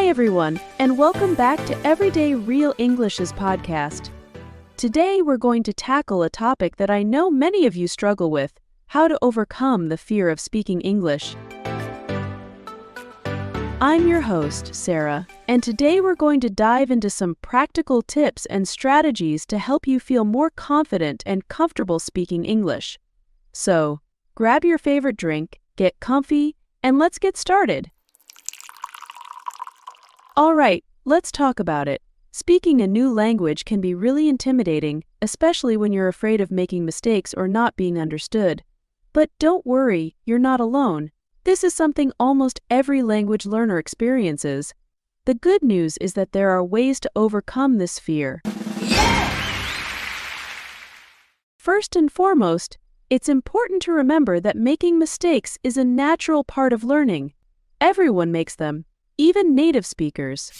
Hi everyone, and welcome back to Everyday Real English's podcast. Today we're going to tackle a topic that I know many of you struggle with: how to overcome the fear of speaking English. I'm your host, Sarah, and today we're going to dive into some practical tips and strategies to help you feel more confident and comfortable speaking English. So, grab your favorite drink, get comfy, and let's get started. Alright, let's talk about it. Speaking a new language can be really intimidating, especially when you're afraid of making mistakes or not being understood. But don't worry, you're not alone. This is something almost every language learner experiences. The good news is that there are ways to overcome this fear. First and foremost, it's important to remember that making mistakes is a natural part of learning. Everyone makes them, even native speakers.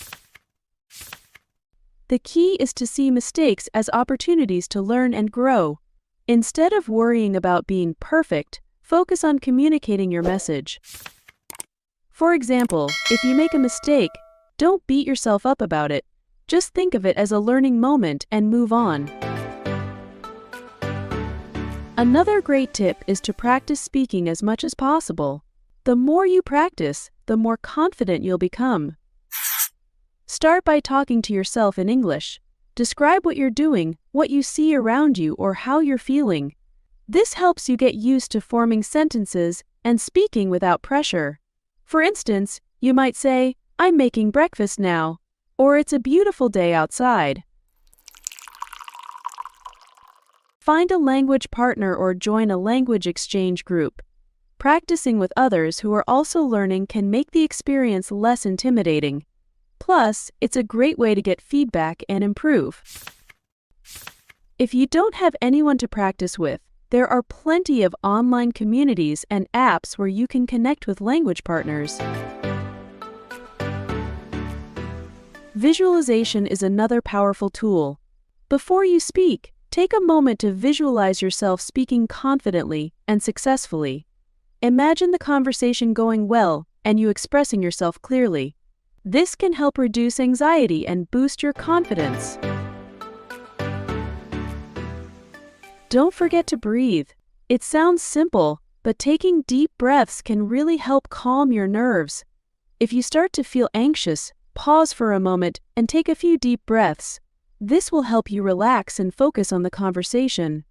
The key is to see mistakes as opportunities to learn and grow. Instead of worrying about being perfect, focus on communicating your message. For example, if you make a mistake, don't beat yourself up about it. Just think of it as a learning moment and move on. Another great tip is to practice speaking as much as possible. The more you practice, the more confident you'll become. Start by talking to yourself in English. Describe what you're doing, what you see around you, or how you're feeling. This helps you get used to forming sentences and speaking without pressure. For instance, you might say, "I'm making breakfast now," or "It's a beautiful day outside." Find a language partner or join a language exchange group. Practicing with others who are also learning can make the experience less intimidating. Plus, it's a great way to get feedback and improve. If you don't have anyone to practice with, there are plenty of online communities and apps where you can connect with language partners. Visualization is another powerful tool. Before you speak, take a moment to visualize yourself speaking confidently and successfully. Imagine the conversation going well and you expressing yourself clearly. This can help reduce anxiety and boost your confidence. Don't forget to breathe. It sounds simple, but taking deep breaths can really help calm your nerves. If you start to feel anxious, pause for a moment and take a few deep breaths. This will help you relax and focus on the conversation.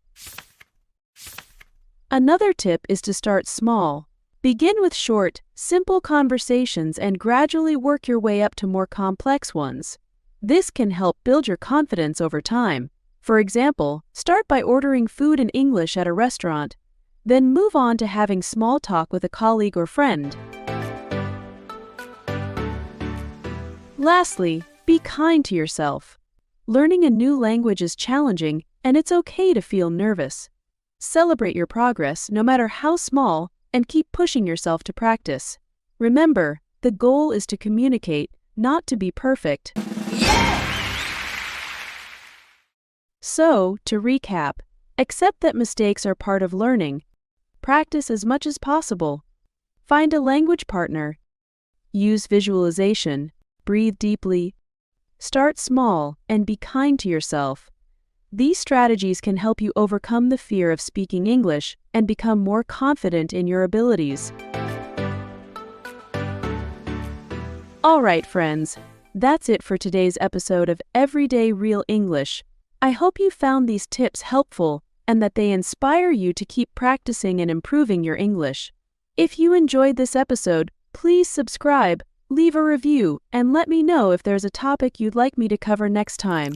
Another tip is to start small. Begin with short, simple conversations and gradually work your way up to more complex ones. This can help build your confidence over time. For example, start by ordering food in English at a restaurant, then move on to having small talk with a colleague or friend. Lastly, be kind to yourself. Learning a new language is challenging, and it's okay to feel nervous. Celebrate your progress, no matter how small, and keep pushing yourself to practice. Remember, the goal is to communicate, not to be perfect. So, to recap, accept that mistakes are part of learning. Practice as much as possible. Find a language partner. Use visualization. Breathe deeply. Start small and be kind to yourself. These strategies can help you overcome the fear of speaking English and become more confident in your abilities. Alright friends, that's it for today's episode of Everyday Real English. I hope you found these tips helpful and that they inspire you to keep practicing and improving your English. If you enjoyed this episode, please subscribe, leave a review, and let me know if there's a topic you'd like me to cover next time.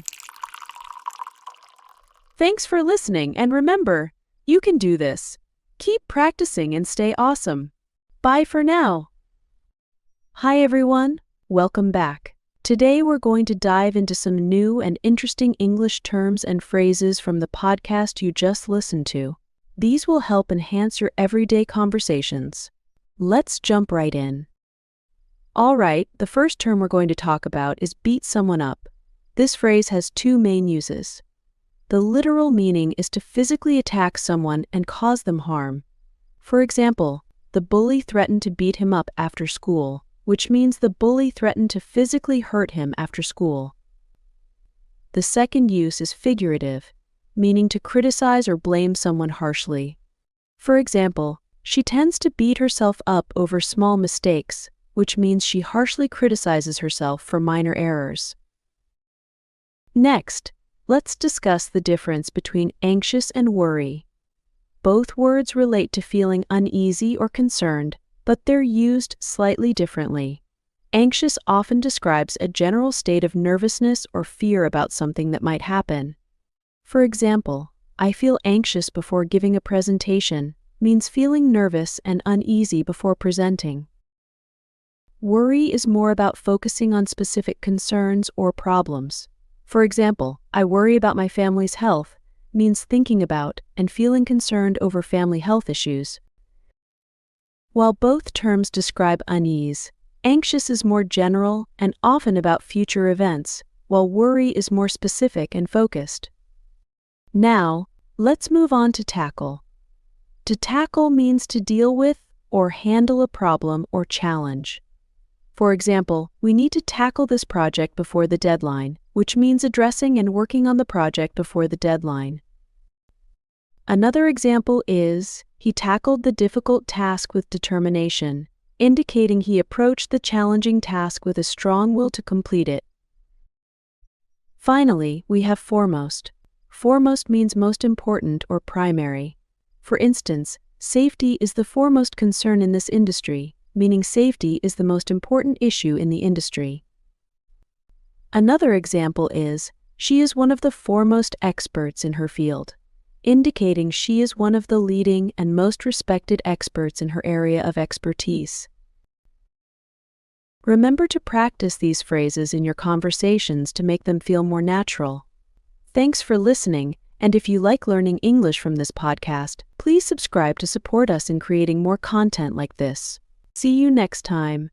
Thanks for listening, and remember, you can do this. Keep practicing and stay awesome. Bye for now. Hi everyone, welcome back. Today we're going to dive into some new and interesting English terms and phrases from the podcast you just listened to. These will help enhance your everyday conversations. Let's jump right in. Alright, the first term we're going to talk about is beat someone up. This phrase has two main uses. The literal meaning is to physically attack someone and cause them harm. For example, the bully threatened to beat him up after school. which means the bully threatened to physically hurt him after school. The second use is figurative, meaning to criticize or blame someone harshly. For example, she tends to beat herself up over small mistakes, which means she harshly criticizes herself for minor errors. Next, let's discuss the difference between anxious and worry. Both words relate to feeling uneasy or concerned, but they're used slightly differently. Anxious often describes a general state of nervousness or fear about something that might happen. For example, I feel anxious before giving a presentation means feeling nervous and uneasy before presenting. Worry is more about focusing on specific concerns or problems. For example, I worry about my family's health means thinking about and feeling concerned over family health issues. While both terms describe unease, anxious is more general and often about future events, while worry is more specific and focused. Now, let's move on to tackle. To tackle means to deal with or handle a problem or challenge. For example, we need to tackle this project before the deadline, which means addressing and working on the project before the deadline. Another example is, he tackled the difficult task with determination, indicating he approached the challenging task with a strong will to complete it. Finally, we have foremost. Foremost means most important or primary. For instance, safety is the foremost concern in this industry, meaning safety is the most important issue in the industry. Another example is, she is one of the foremost experts in her field, indicating she is one of the leading and most respected experts in her area of expertise. Remember to practice these phrases in your conversations to make them feel more natural. Thanks for listening, and if you like learning English from this podcast, please subscribe to support us in creating more content like this. See you next time.